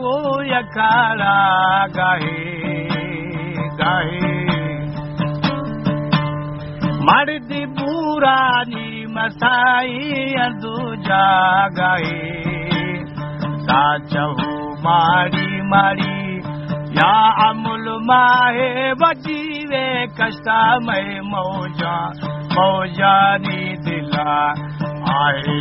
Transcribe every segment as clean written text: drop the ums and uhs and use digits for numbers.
वो यकारा गाहे गाहे मर्दी बुरानी मसाई दूजा गाहे साचहु मारी मारी या अमुल माहे बजीवे कष्टा में मौजा मौजानी दिला आए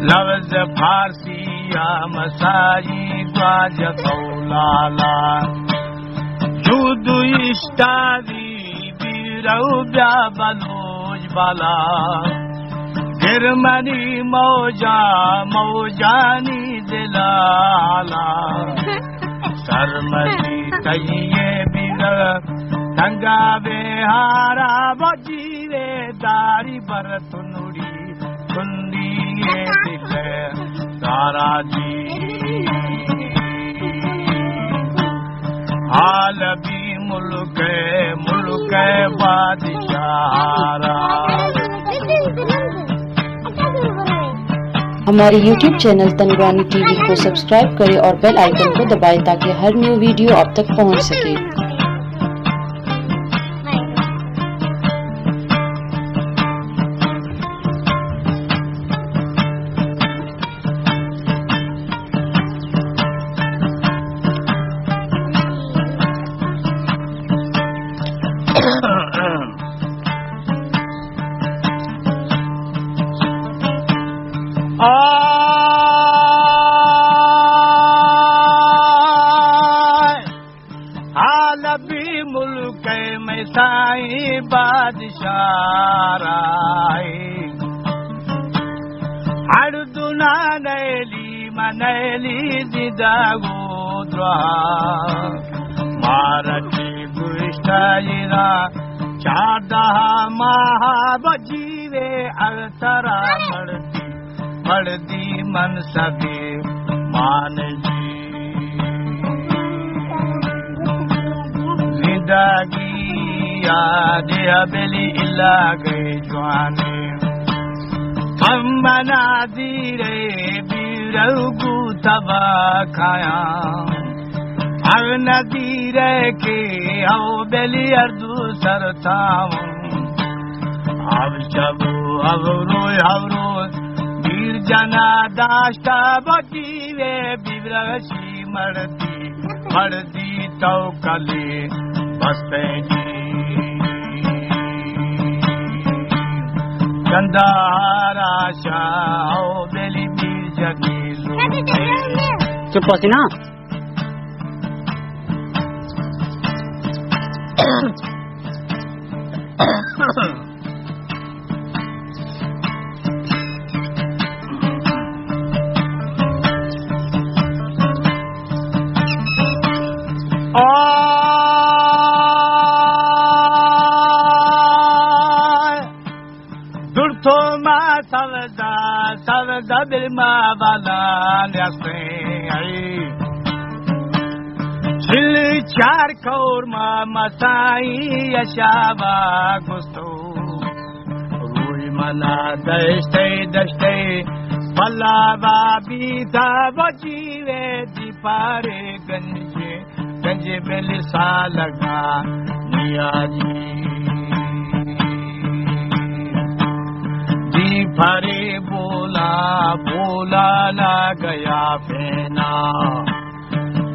लफ्ज फारसी या मसाई द्वाज कौलाला जुदु इष्टादी बीरौ ब्या बलोज बाला गिरमनी मौजा मौजानी दिलाला शर्मती कहिए बीर गंगा बेहारा बजीरे दारी बरतुनुड़ी कुंदिए दिले सारा जी हाल भी मुल्क बादशाहारा। हमारे YouTube चैनल तनुरानी टीवी को सब्सक्राइब करें और बेल आइकन को दबाएं ताकि हर न्यू वीडियो आप तक पहुंच सके। हाल भी मुल्क में साई बादशाह हर दुना नैली मनैली जिदागो द्वा मारती गुष्टा चादा महा बजीवे अवतरा मर्दी मन सके मान जी जिंदगी याद हवेली इला गए जवाने हम बना दीरे बीरगु तबा खाया अब नदी रह के आओ बेली अर्दू सरताम अब जब अब रोज वीर जना दाष्टा बकीवे बिब्रशी मर्दी तो कले बसते जी गंदारा शाह बेली वीर जगी चुप पसीना दुर्थो मा सवदा बिल्मा वाला न्यासे आई छिल चार कौर मा मसाई यशावा गुस्तो रूई मना दश्ते पल्लावा बीता बजीवे दीपारे गंज बेलिसा लगा नियाजी दीपारे बोला ला गया फेना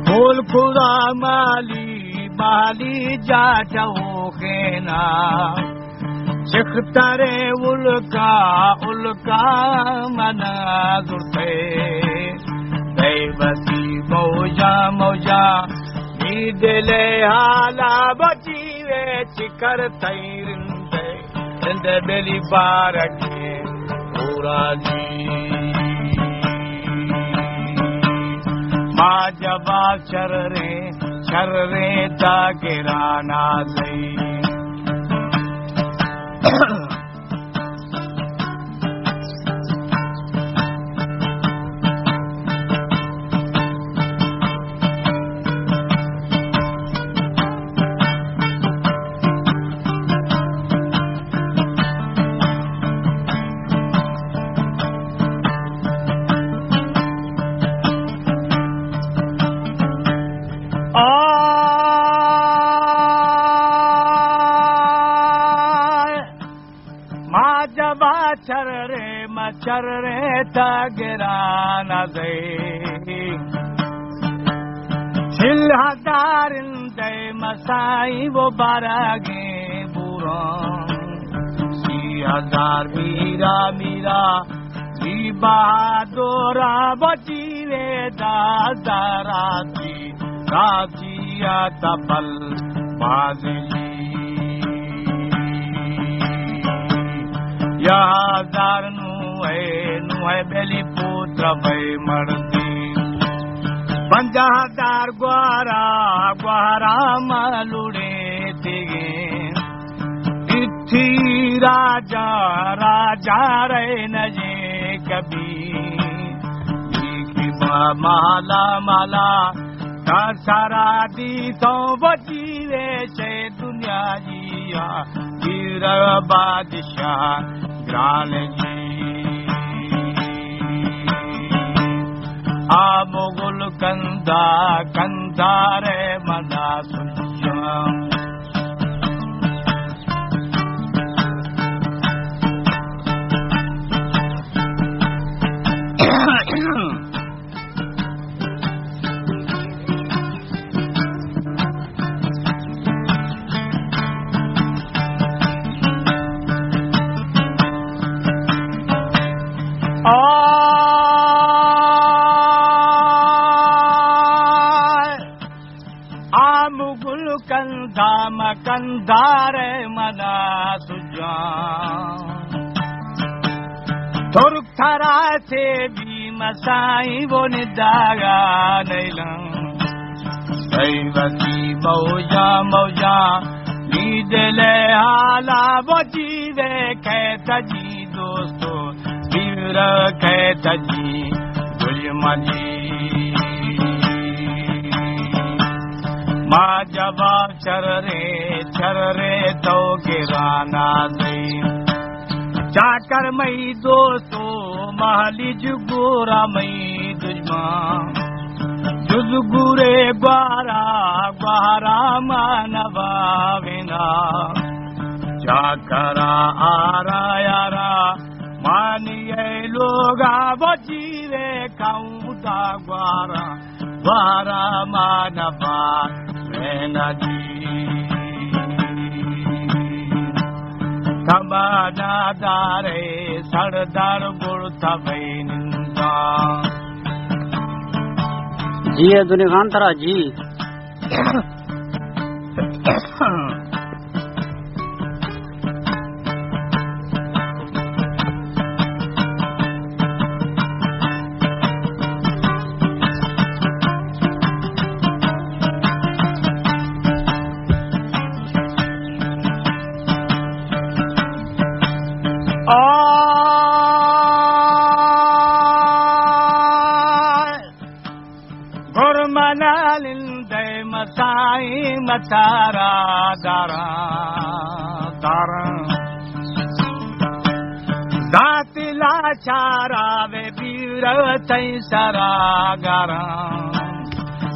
बोल खुदा माली जाटो खेना सिखतरे उल्का मना गुरते दैवती मौजा दिले हाला बजीवे चिकर तैरिंदे बेली बारके पूरा जी माँ जवाब चर रे दागिराना दई चररेता गिराना दे Silhadarinday masai wo barage buram Si hazar mira mira Ji bahadura bajive dazarati Rajiya tabal bazili Ya hazar nuhe beli putra vai mardi 50,000 ग्वारा मालूड़े तेगे इत्थी राजा रहे नजे कभी माला सारा दी तो बजीवे से दुनिया जिया गिर बादशाह ग्राल जी Amogul kandare mana sunyam Kandare mana sujam Turk thara se bhi masai wo nidaga nailam Saivati mauja Nidele hala bojive kehta ji dosto Vira kehta ji Gulmaji Ma jawab charre to girana de Chakar mai dosto mahali jugura mai dujman Juzgure gwara manava vina Chakara ara yara maniye loga bajive kauta gwara manava Menadi Kamana dare sardar gurtha baininda जी दुनिया खान तरा जी Matara dara Datila chara ve biratai saragara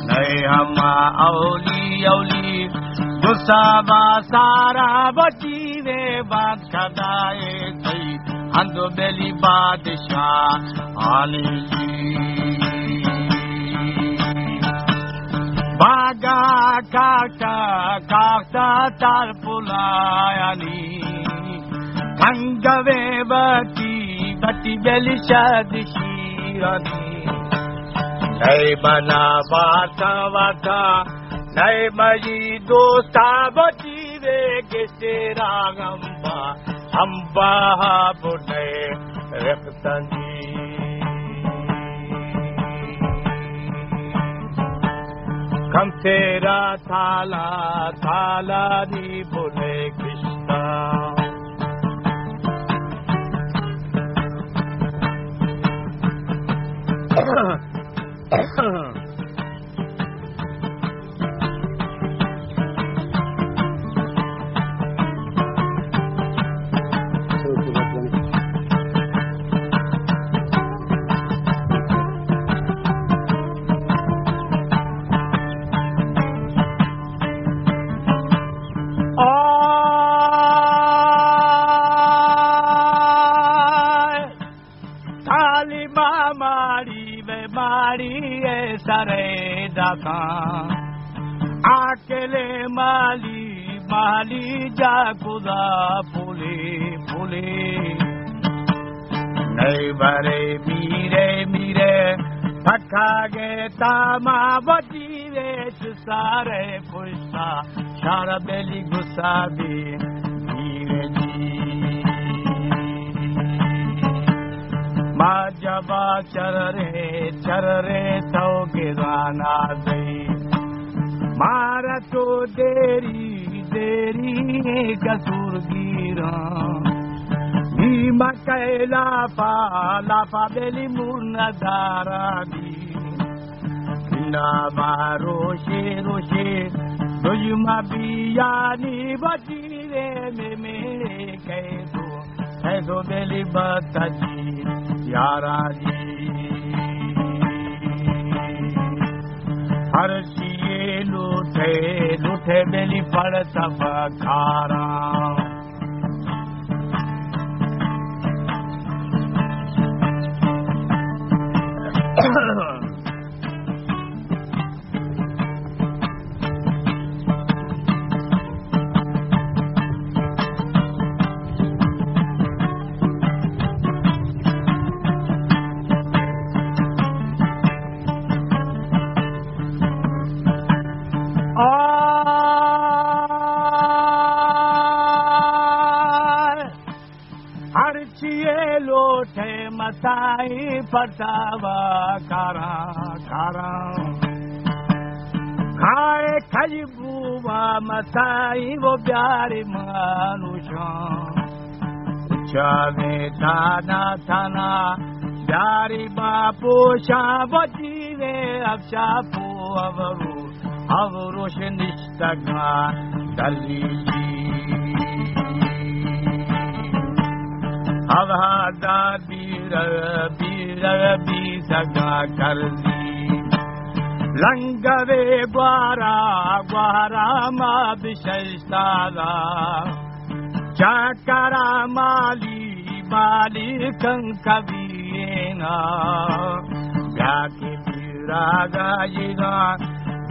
Nai hama auli Gusaba sara bajive bakadaye thai Hando beli badshah aliji Baga kakta tar pulayani Thangave bati beli shadishirani Nai bana vata Nai maji dosta bajive kesera amba budhe rektani Kam tera thala ni bole Krishna मारी वे मारी सरे दाता अकेले माली माली जा खुदा फूले फूले नहीं भरे मीरे मीरे पक्का गे तामा बची वे सारे पुष्पा शारा बेली गुस्सा भी मीरे जी माँ जबा चर रे तो गिराना दई मारा तो देरी देरी कसूर गिरा भीमा कैला लाफा बेली मुर्ना दारा दी ना मारो रोशे दुजुमा बियानी बची रे में मेरे कैसो बेली बताजी यारा जी हर चीए लूठे बेली पड़ सब खारा मसाई परतावा कारा कारा खाए खजबूबा मसाई वो प्यारे मानुषा चावे थाना थाना प्यारी बापू शाह बजीवे अब शापू अवरोश निष्ठा दली अवहादा बीर सगा कर दी लंगवे ग्वारा मा विशेषताला चाकरा माली कंकवीना जाके पीरा गायिना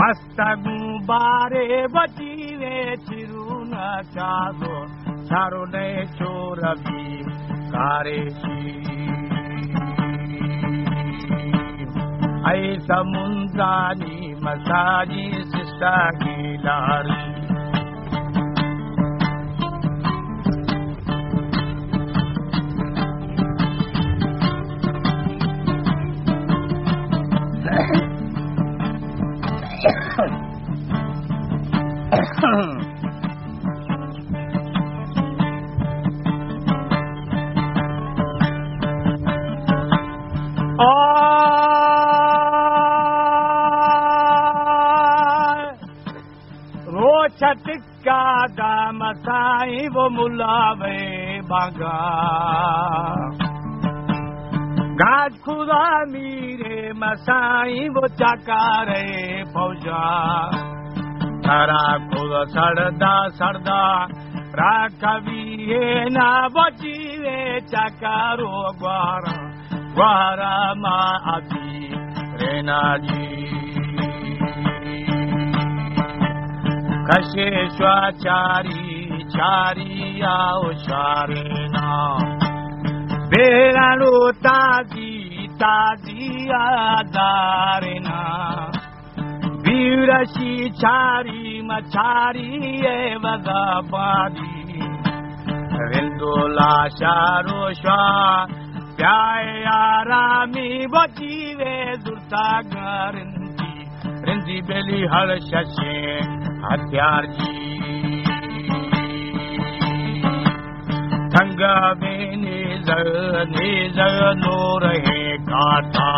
पस्तगु बारे बचीवे चिरुना चारो ने चोरबी कारेशी ऐसा मुंदानी मसाजी सिस्टा की लारी टिक्का दाम साई वो मुलावे बागा गाज खुदा मीरे मसाई वो चकारे फौजा तारा खुद सरदा राखवी ना बचीवे चकारो ग्वारा मा अभी रेना जी कशे चारी आओ शारेना बेरानो ताजी आदारेना वीरशी चारी मचारी वदाबादी रिंदोला शारो श्वा प्यारामी बचीवे दुर्ता रिंदी बेली हर शशे हथियार जी थंगा में नेजर नो रहे काटा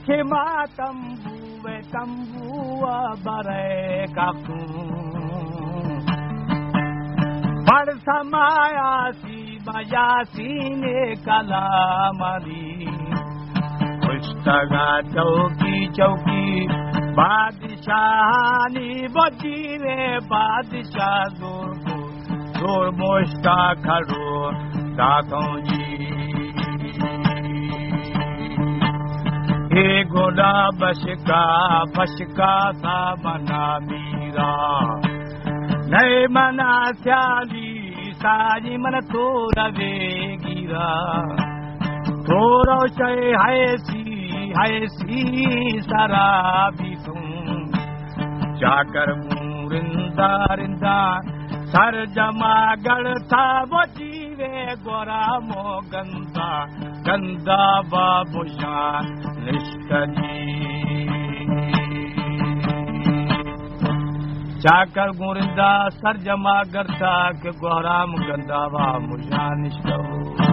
खिमा तंबुआ बरे काकू पढ़ समायासी बजासी ने कलामरी पुस्तका चौकी चौकी बादशाहानी बची रे बादशाह जोर मोश्ता खड़ो दातों जी हे घोड़ा बशका सा बना मीरा नए मना स्याली साजी मन थोड़ा वेगीरा थोड़ा शे हाय सी शराबी तुम जाकर रिंदा रिंदा सर जमा गढ़ था वो जीवे गोरा मो गंदा बाबूशा निष्कजी जाकर गुरिंदा सर जमा करता के गोराम गंदा बाबूशा निष्कू